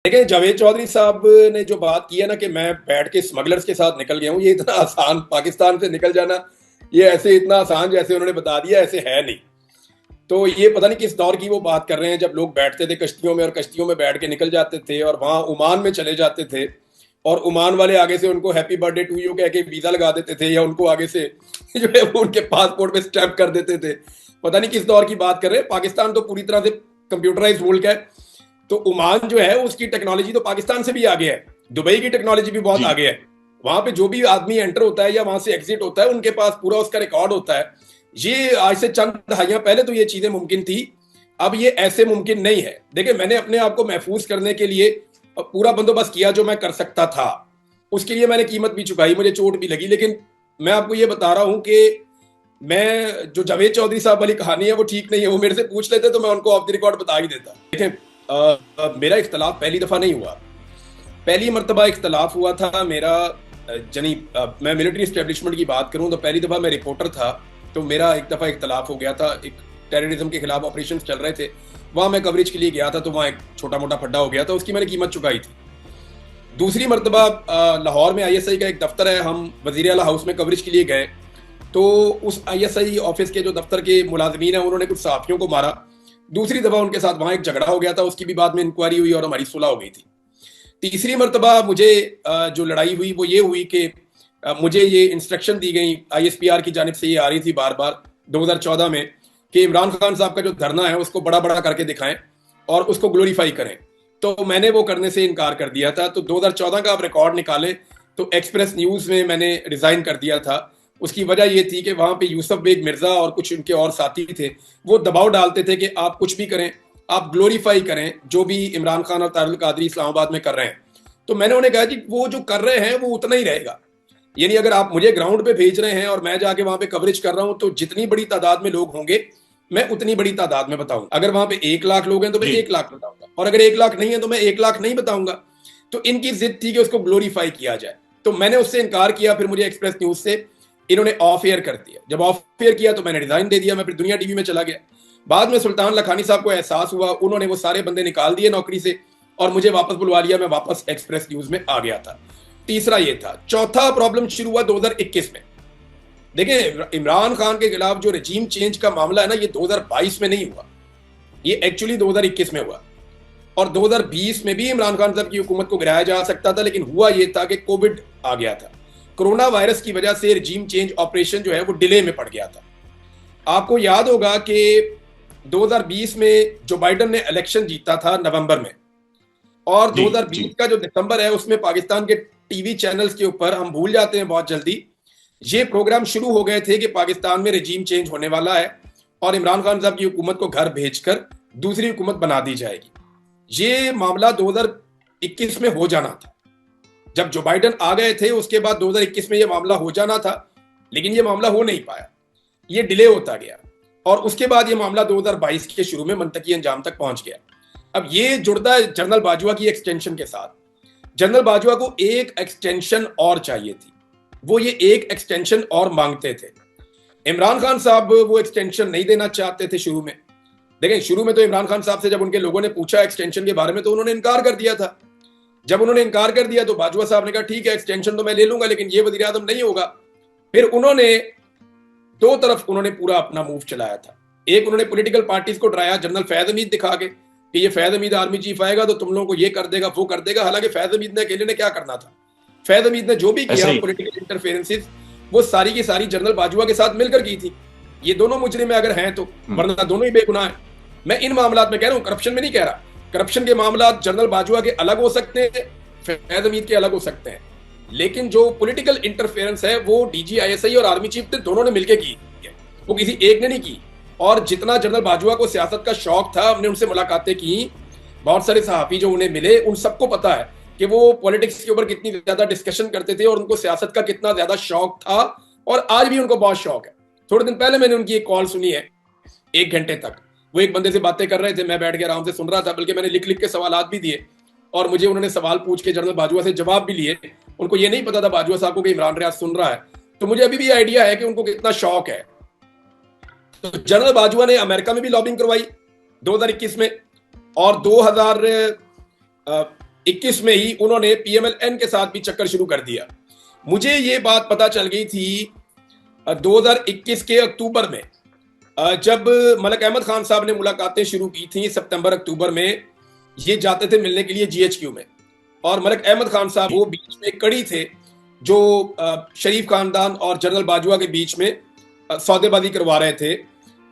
देखिए, जावेद चौधरी साहब ने जो बात की है ना कि मैं बैठ के स्मगलर्स के साथ निकल गया हूँ, ये इतना आसान पाकिस्तान से निकल जाना, ये ऐसे इतना आसान जैसे उन्होंने बता दिया ऐसे है नहीं। तो ये पता नहीं किस दौर की वो बात कर रहे हैं, जब लोग बैठते थे कश्तियों में और कश्तियों में बैठ के निकल जाते थे और वहां ओमान में चले जाते थे और ओमान वाले आगे से उनको हैप्पी बर्थडे टू यू कह के वीजा लगा देते थे या उनको आगे से जो है वो उनके पासपोर्ट पे स्टैम्प कर देते थे। पता नहीं किस दौर की बात कर रहे हैं। पाकिस्तान तो पूरी तरह से कंप्यूटराइज मुल्क है। तो ओमान जो है उसकी टेक्नोलॉजी तो पाकिस्तान से भी आगे है, दुबई की टेक्नोलॉजी भी बहुत जी। आगे है। वहां पे जो भी आदमी एंटर होता है या वहां से एग्जिट होता है उनके पास पूरा उसका रिकॉर्ड होता है। ये आज से चंद दहाइयां पहले तो ये चीजें मुमकिन थी, अब ये ऐसे मुमकिन नहीं है। देखिए, मैंने अपने आप को महफूज करने के लिए पूरा बंदोबस्त किया जो मैं कर सकता था, उसके लिए मैंने कीमत भी चुकाई, मुझे चोट भी लगी। लेकिन मैं आपको ये बता रहा हूं कि मैं जो जावेद चौधरी साहब वाली कहानी है वो ठीक नहीं है। वो मेरे से पूछ लेते तो मैं उनको ऑफ द रिकॉर्ड बता ही देता। देखें, मेरा इख्तलाफ पहली दफा नहीं हुआ। पहली मरतबा इख्तलाफ हुआ था मेरा, जनी मैं मिलिट्री इस्टेब्लिशमेंट की बात करूं तो पहली दफा मैं रिपोर्टर था, तो मेरा एक दफा इख्तलाफ हो गया था। एक टेररिज्म के खिलाफ ऑपरेशन चल रहे थे, वहां मैं कवरेज के लिए गया था, तो वहां एक छोटा मोटा फड्डा हो गया था, उसकी मैंने कीमत चुकाई थी। दूसरी मरतबा लाहौर में आईएसआई का एक दफ्तर है, हम वजीर आला हाउस में कवरेज के लिए गए, तो उस आईएसआई ऑफिस के जो दफ्तर के मुलाजमीन हैं उन्होंने कुछ सहाफियों को मारा। दूसरी दफा उनके साथ वहां एक झगड़ा हो गया था, उसकी भी बाद में इंक्वायरी हुई और हमारी सुलह हो गई थी। तीसरी मरतबा मुझे जो लड़ाई हुई वो ये हुई कि मुझे ये इंस्ट्रक्शन दी गई आईएसपीआर की जानिब से, ये आ रही थी बार बार 2014 में, कि इमरान खान साहब का जो धरना है उसको बड़ा बड़ा करके दिखाएं और उसको ग्लोरीफाई करें। तो मैंने वो करने से इनकार कर दिया था। तो 2014 का आप रिकॉर्ड निकाले तो एक्सप्रेस न्यूज में मैंने रिजाइन कर दिया था। उसकी वजह ये थी कि वहां पे यूसुफ बेग मिर्जा और कुछ उनके और साथी थे, वो दबाव डालते थे कि आप कुछ भी करें, आप ग्लोरीफाई करें जो भी इमरान खान और तारिक कादरी इस्लामाबाद में कर रहे हैं। तो मैंने उन्हें कहा कि वो जो कर रहे हैं वो उतना ही रहेगा, यानी अगर आप मुझे ग्राउंड पे भेज रहे हैं और मैं जाके वहां पे कवरेज कर रहा हूं तो जितनी बड़ी तादाद में लोग होंगे मैं उतनी बड़ी तादाद में बताऊंगा। अगर वहां पे 1 लाख लोग हैं तो मैं जी। 1 लाख बताऊंगा, और अगर 1 लाख नहीं है तो मैं 1 लाख नहीं बताऊंगा। तो इनकी जिद थी कि उसको ग्लोरीफाई किया जाए, तो मैंने उससे इनकार किया। फिर मुझे एक्सप्रेस न्यूज से इन्होंने ऑफ एयर कर दिया। जब ऑफ एयर किया तो मैंने रिजाइन दे दिया, मैं फिर दुनिया टीवी में चला गया। बाद में सुल्तान लखानी साहब को एहसास हुआ, उन्होंने वो सारे बंदे निकाल दिए नौकरी से और मुझे वापस बुलवा लिया, मैं वापस एक्सप्रेस न्यूज में आ गया था। तीसरा ये था। चौथा प्रॉब्लम शुरू हुआ 2021 में। देखिए, इमरान खान के खिलाफ जो रजीम चेंज का मामला है ना, ये 2022 में नहीं हुआ, ये एक्चुअली 2021 में हुआ। और 2020 में भी इमरान खान साहब की हुकूमत को गिराया जा सकता था, लेकिन हुआ ये था कि कोविड आ गया था। कोरोना वायरस की वजह से रजीम चेंज ऑपरेशन जो है वो डिले में पड़ गया था। आपको याद होगा कि 2020 में जो बाइडन ने इलेक्शन जीता था नवंबर में, और जी। जी। 2020 का जो दिसंबर है उसमें पाकिस्तान के टीवी चैनल्स के ऊपर, हम भूल जाते हैं बहुत जल्दी, ये प्रोग्राम शुरू हो गए थे कि पाकिस्तान में रजीम चेंज होने वाला है और इमरान खान साहब की हुकूमत को घर भेजकर दूसरी हुकूमत बना दी जाएगी। ये मामला 2021 में हो जाना था। जब जो बाइडन आ गए थे उसके बाद 2021 में ये मामला हो जाना था, लेकिन ये मामला हो नहीं पाया, ये डिले होता गया। और उसके बाद ये मामला 2022 के शुरू में मंतकी अंजाम तक पहुंच गया। अब ये जुड़ता है जनरल बाजवा की एक्सटेंशन के साथ। जनरल बाजवा को एक एक्सटेंशन और चाहिए थी, वो ये एक एक्सटेंशन और मांगते थे। इमरान खान साहब वो एक्सटेंशन नहीं देना चाहते थे शुरू में। देखें, शुरू में तो इमरान खान साहब से जब उनके लोगों ने पूछा एक्सटेंशन के बारे में तो उन्होंने इनकार कर दिया था। जब उन्होंने इनकार कर दिया तो बाजवा साहब ने कहा ठीक है, एक्सटेंशन तो मैं ले लूंगा लेकिन ये वजीर आजम नहीं होगा। फिर उन्होंने दो तरफ उन्होंने पूरा अपना मूव चलाया था। एक, उन्होंने पॉलिटिकल पार्टीज को डराया जनरल फैज हमीद दिखा के कि ये फैज हमीद आर्मी चीफ आएगा तो तुम लोगों को ये कर देगा वो कर देगा। हालांकि फैज हमीद ने अकेले ने क्या करना था, फैज हमीद ने जो भी ऐसा किया ही। पॉलिटिकल इंटरफेरेंसेस वो सारी की सारी जनरल बाजवा के साथ मिलकर की थी। ये दोनों मुजरिम अगर हैं तो, वरना दोनों ही बेगुनाह हैं। मैं इन मामलात में कह रहा हूं, करप्शन में नहीं कह रहा। करप्शन के मामलात जनरल बाजवा के अलग हो सकते हैं, फैज हमीद के अलग हो सकते हैं, लेकिन जो पॉलिटिकल इंटरफेरेंस है वो डीजी आईएसआई और आर्मी चीफ ने दोनों ने मिलकर की है, वो किसी एक ने नहीं की। और जितना जनरल बाजवा को सियासत का शौक था, हमने उनसे मुलाकातें की, बहुत सारे सहाफी जो उन्हें मिले उन सबको पता है कि वो पॉलिटिक्स के ऊपर कितनी ज्यादा डिस्कशन करते थे और उनको सियासत का कितना ज्यादा शौक था, और आज भी उनको बहुत शौक है। थोड़े दिन पहले मैंने उनकी एक कॉल सुनी है, 1 घंटे तक वो एक बंदे से बातें कर रहे थे, मैं बैठ के आराम से सुन रहा था, बल्कि मैंने लिख लिख के सवालात भी दिए और मुझे उन्होंने सवाल पूछ के जनरल बाजवा से जवाब भी लिए। उनको ये नहीं पता था बाजवा साहब को कि इमरान रियाज सुन रहा है, तो मुझे अभी भी आइडिया है कि उनको कितना शौक है। तो जनरल बाजवा ने अमेरिका में भी लॉबिंग करवाई 2021 में, और 2021 में ही उन्होंने पीएमएलएन के साथ भी चक्कर शुरू कर दिया। मुझे ये बात पता चल गई थी 2021 के अक्टूबर में, जब मलिक अहमद खान साहब ने मुलाकातें शुरू की थी सितंबर अक्टूबर में, ये जाते थे मिलने के लिए जीएचक्यू में, और मलिक अहमद खान साहब वो बीच में कड़ी थे जो शरीफ खानदान और जनरल बाजवा के बीच में सौदेबाजी करवा रहे थे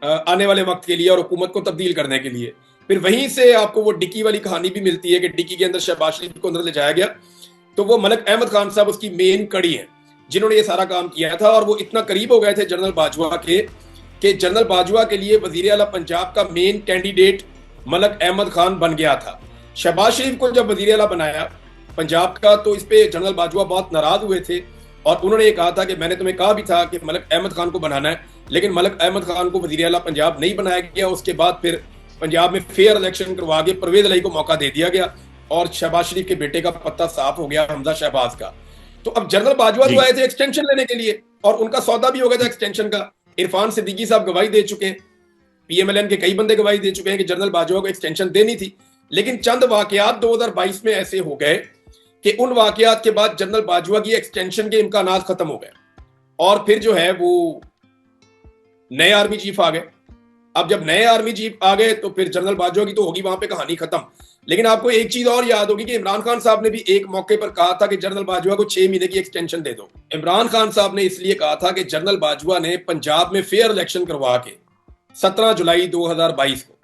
आने वाले वक्त के लिए और हुकूमत को तब्दील करने के लिए। फिर वहीं से आपको वो डिक्की वाली कहानी भी मिलती है कि डिक्की के अंदर शहबाज शरीफ को अंदर ले जाया गया। तो वो मलिक अहमद खान साहब उसकी मेन कड़ी है जिन्होंने ये सारा काम किया था, और वो इतना करीब हो गए थे जनरल बाजवा के कि जनरल बाजवा के लिए वजीर आला पंजाब का मेन कैंडिडेट मलिक अहमद खान बन गया था। शहबाज शरीफ को जब वजीर आला बनाया पंजाब का, तो इस पे जनरल बाजवा बहुत नाराज हुए थे और उन्होंने ये कहा था कि मैंने तुम्हें कहा भी था कि मलिक अहमद खान को बनाना है, लेकिन मलिक अहमद खान को वजीर आला पंजाब नहीं बनाया गया। उसके बाद फिर पंजाब में फेयर इलेक्शन करवा के परवेज इलाही को मौका दे दिया गया और शहबाज शरीफ के बेटे का पत्ता साफ हो गया, हमजा शहबाज का। तो अब जनरल बाजवा जो आए थे एक्सटेंशन लेने के लिए, और उनका सौदा भी हो गया था एक्सटेंशन का। इरफान सिद्दीकी साहब गवाही दे चुके हैं, पीएमएलएन के कई बंदे गवाही दे चुके हैं कि जनरल बाजवा को एक्सटेंशन देनी थी, लेकिन चंद वाकयात 2022 में ऐसे हो गए कि उन वाकयात के बाद जनरल बाजवा की एक्सटेंशन के इम्कानात खत्म हो गए, और फिर जो है वो नए आर्मी चीफ आ गए। अब जब नए आर्मी चीफ आ गए तो फिर जनरल बाजवा की तो होगी वहां पे कहानी खत्म। लेकिन आपको एक चीज और याद होगी कि इमरान खान साहब ने भी एक मौके पर कहा था कि जनरल बाजवा को 6 महीने की एक्सटेंशन दे दो। इमरान खान साहब ने इसलिए कहा था कि जनरल बाजवा ने पंजाब में फेयर इलेक्शन करवा के 17 जुलाई 2022 को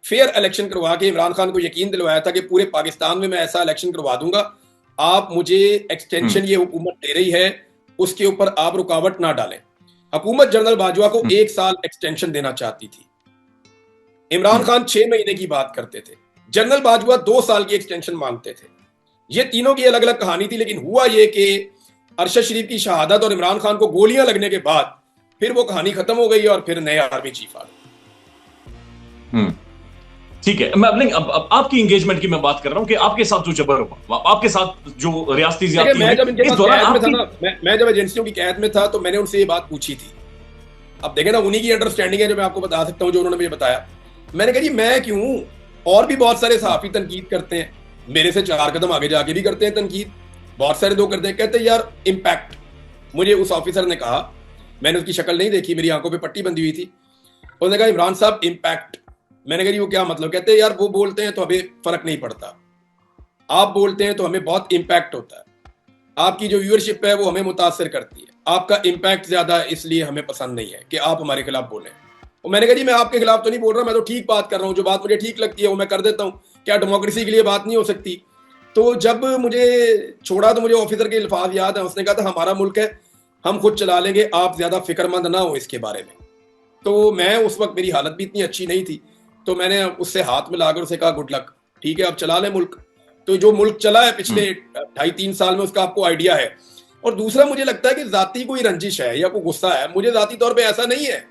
फेयर इलेक्शन करवा के इमरान खान को यकीन दिलवाया था कि पूरे पाकिस्तान में मैं ऐसा इलेक्शन करवा दूंगा, आप मुझे एक्सटेंशन ये हुकूमत दे रही है उसके ऊपर आप रुकावट ना डालें। हुकूमत जनरल बाजवा को 1 साल एक्सटेंशन देना चाहती थी, इमरान खान 6 महीने की बात करते थे, जनरल बाजवा 2 साल की एक्सटेंशन मांगते थे। ये तीनों की अलग अलग कहानी थी, लेकिन हुआ ये कि अरशद शरीफ की शहादत और इमरान खान को गोलियां लगने के बाद फिर वो कहानी खत्म हो गई और फिर नए आर्मी चीफ आ गए। ठीक है, मैं अब आपकी एंगेजमेंट की मैं बात कर रहा हूं कि आपके साथ जो जबर हुआ, आपके साथ जो रियासती ज़्यादती मैं जब मैं जब एजेंसियों की कैद में था तो मैंने उनसे ये बात पूछी थी। अब देखें ना, उन्हीं की अंडरस्टैंडिंग है जो मैं आपको बता सकता हूं, जो उन्होंने मुझे बताया। मैंने कहा जी मैं क्यों, और भी बहुत सारे सहाफी तनकीद करते हैं, मेरे से 4 कदम आगे जाके भी करते हैं तनकीद, बहुत सारे लोग करते हैं। कहते हैं यार इम्पैक्ट, मुझे उस ऑफिसर ने कहा, मैंने उसकी शक्ल नहीं देखी, मेरी आंखों पे पट्टी बंधी हुई थी, उसने कहा इमरान साहब इम्पैक्ट। मैंने कहा जी वो क्या मतलब? कहते हैं यार वो बोलते हैं तो हमें फर्क नहीं पड़ता, आप बोलते हैं तो हमें बहुत इम्पैक्ट होता है, आपकी जो व्यूअरशिप है वो हमें मुतासर करती है, आपका इम्पैक्ट ज्यादा है इसलिए हमें पसंद नहीं है कि आप हमारे खिलाफ बोलें। और मैंने कहा जी मैं आपके खिलाफ तो नहीं बोल रहा, मैं तो ठीक बात कर रहा हूँ, जो बात मुझे ठीक लगती है वो मैं कर देता हूँ, क्या डेमोक्रेसी के लिए बात नहीं हो सकती? तो जब मुझे छोड़ा तो मुझे ऑफिसर के अल्फाज याद है, उसने कहा था हमारा मुल्क है, हम खुद चला लेंगे, आप ज्यादा फिक्रमंद ना हो इसके बारे में। तो मैं उस वक्त मेरी हालत भी इतनी अच्छी नहीं थी, तो मैंने उससे हाथ मिलाकर उसे कहा गुड लक, ठीक है अब चला ले मुल्क। तो जो मुल्क चला है पिछले 2.5-3 साल में उसका आपको आइडिया है। और दूसरा मुझे लगता है कि जाती कोई रंजिश है या कोई गुस्सा है, मुझे जाती तौर पे ऐसा नहीं है,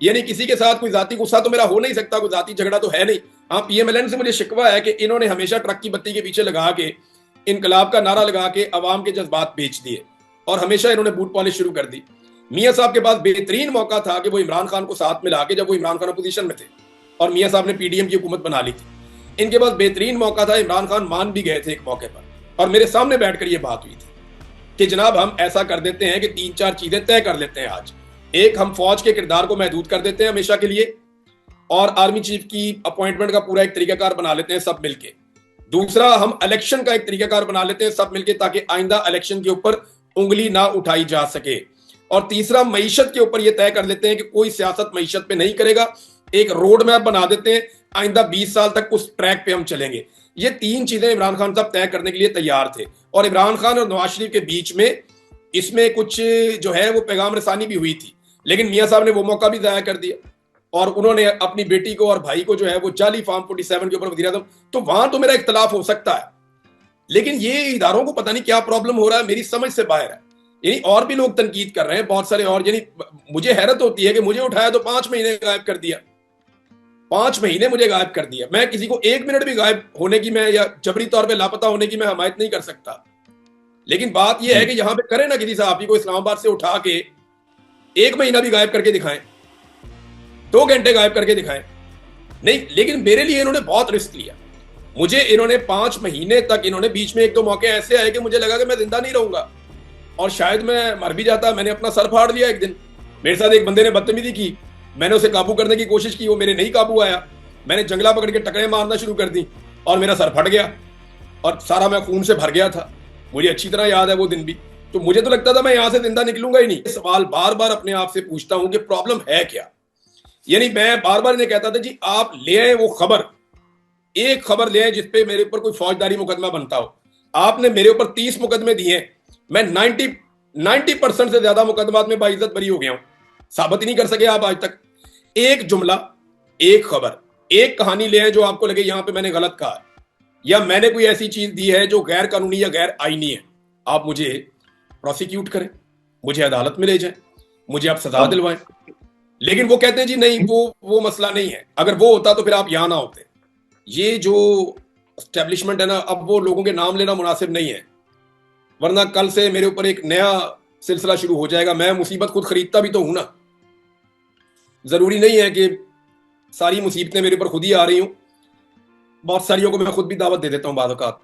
यानी किसी के साथ कोई जाती गुस्सा तो मेरा हो नहीं सकता, कोई जाती झगड़ा तो है नहीं। हाँ, पीएमएलएन से मुझे शिकवा है कि इन्होंने हमेशा ट्रक की बत्ती के पीछे लगा के इनकलाब का नारा लगा के अवाम के जज्बात बेच दिए और हमेशा इन्होंने बूट पॉलिश शुरू कर दी। मियाँ साहब के पास बेहतरीन मौका था कि वो इमरान खान को साथ मिला के, जब वो इमरान खान अपोजिशन में थे और मियाँ साहब ने पीडीएम की हुकूमत बना ली थी, इनके पास बेहतरीन मौका था, इमरान खान मान भी गए थे एक मौके पर, और मेरे सामने बैठकर ये बात हुई थी कि जनाब हम ऐसा कर देते हैं कि 3-4 चीजें तय कर लेते हैं आज। एक, हम फौज के किरदार को महदूद कर देते हैं हमेशा के लिए, और आर्मी चीफ की अपॉइंटमेंट का पूरा एक तरीकाकार बना लेते हैं सब मिलके। दूसरा, हम इलेक्शन का एक तरीकाकार बना लेते हैं सब मिलके ताकि आइंदा इलेक्शन के ऊपर उंगली ना उठाई जा सके। और तीसरा, मईशत के ऊपर यह तय कर लेते हैं कि कोई सियासत मईशत पे नहीं करेगा, एक रोड मैप बना देते हैं, आइंदा 20 साल तक उस ट्रैक पे हम चलेंगे। ये 3 चीजें इमरान खान साहब तय करने के लिए तैयार थे, और इमरान खान और नवाज शरीफ के बीच में इसमें कुछ जो है वो पैगाम रसानी भी हुई थी, लेकिन मियाँ साहब ने वो मौका भी जाया कर दिया और उन्होंने अपनी बेटी को और भाई को जो है वो जाली फार्म 47 के ऊपर वज़ीर आज़म। तो वहां तो मेरा इख्तलाफ हो सकता है, लेकिन ये इदारों को पता नहीं क्या प्रॉब्लम हो रहा है, मेरी समझ से बाहर है। यानी और भी लोग तनकीद कर रहे हैं बहुत सारे, और यानी मुझे हैरत होती है कि मुझे उठाया तो 5 महीने गायब कर दिया, 5 महीने मुझे गायब कर दिया। मैं किसी को 1 मिनट भी गायब होने की मैं या जबरी तौर पे लापता होने की मैं हमायत नहीं कर सकता, लेकिन बात यह है कि यहां पे करें ना किसी सहाफी को इस्लामाबाद से उठा के 1 महीना भी गायब करके दिखाएं, 2 घंटे गायब करके दिखाएं, नहीं। लेकिन मेरे लिए इन्होंने बहुत रिस्क लिया, मुझे इन्होंने 5 महीने तक, इन्होंने बीच में एक दो मौके ऐसे आए कि मुझे लगा कि मैं जिंदा नहीं रहूंगा और शायद मैं मर भी जाता। मैंने अपना सर फाड़ लिया एक दिन। मेरे साथ एक बंदे ने बदतमीजी की, मैंने उसे काबू करने की कोशिश की, वो मेरे नहीं काबू आया। मैंने जंगला पकड़ के टकरे मारना शुरू कर दी और मेरा सर फट गया और सारा मैं खून से भर गया था। मुझे अच्छी तरह याद है वो दिन भी। तो मुझे तो लगता था मैं यहां से जिंदा निकलूंगा ही नहीं। सवाल बार बार अपने आप से पूछता हूं कि प्रॉब्लम है क्या। यानी मैं बार बार इन्हें कहता था जी आप ले आए वो खबर, एक खबर ले आए जिसपे मेरे ऊपर कोई फौजदारी मुकदमा बनता हो। आपने मेरे ऊपर 30 मुकदमे दिए, मैं 90% से ज्यादा मुकदमात में बाइज्जत बरी हो गया हूं। साबित ही नहीं कर सके आप आज तक। एक जुमला, एक खबर, एक कहानी ले आए जो आपको लगे यहां पे मैंने गलत कहा या मैंने कोई ऐसी चीज दी है जो गैर कानूनी या गैर आईनी है। आप मुझे प्रोसिक्यूट करें, मुझे अदालत में ले जाएं, मुझे आप सजा दिलवाएं। लेकिन वो कहते हैं जी नहीं वो मसला नहीं है, अगर वो होता तो फिर आप यहां ना होते। ये जो एस्टेब्लिशमेंट है ना, अब वो लोगों के नाम लेना मुनासिब नहीं है, वरना कल से मेरे ऊपर एक नया सिलसिला शुरू हो जाएगा। मैं मुसीबत खुद खरीदता भी तो हूं ना। जरूरी नहीं है कि सारी मुसीबतें मेरे ऊपर खुद ही आ रही हूं, बहुत सारियों को मैं खुद भी दावत दे देता हूं बाद औकात।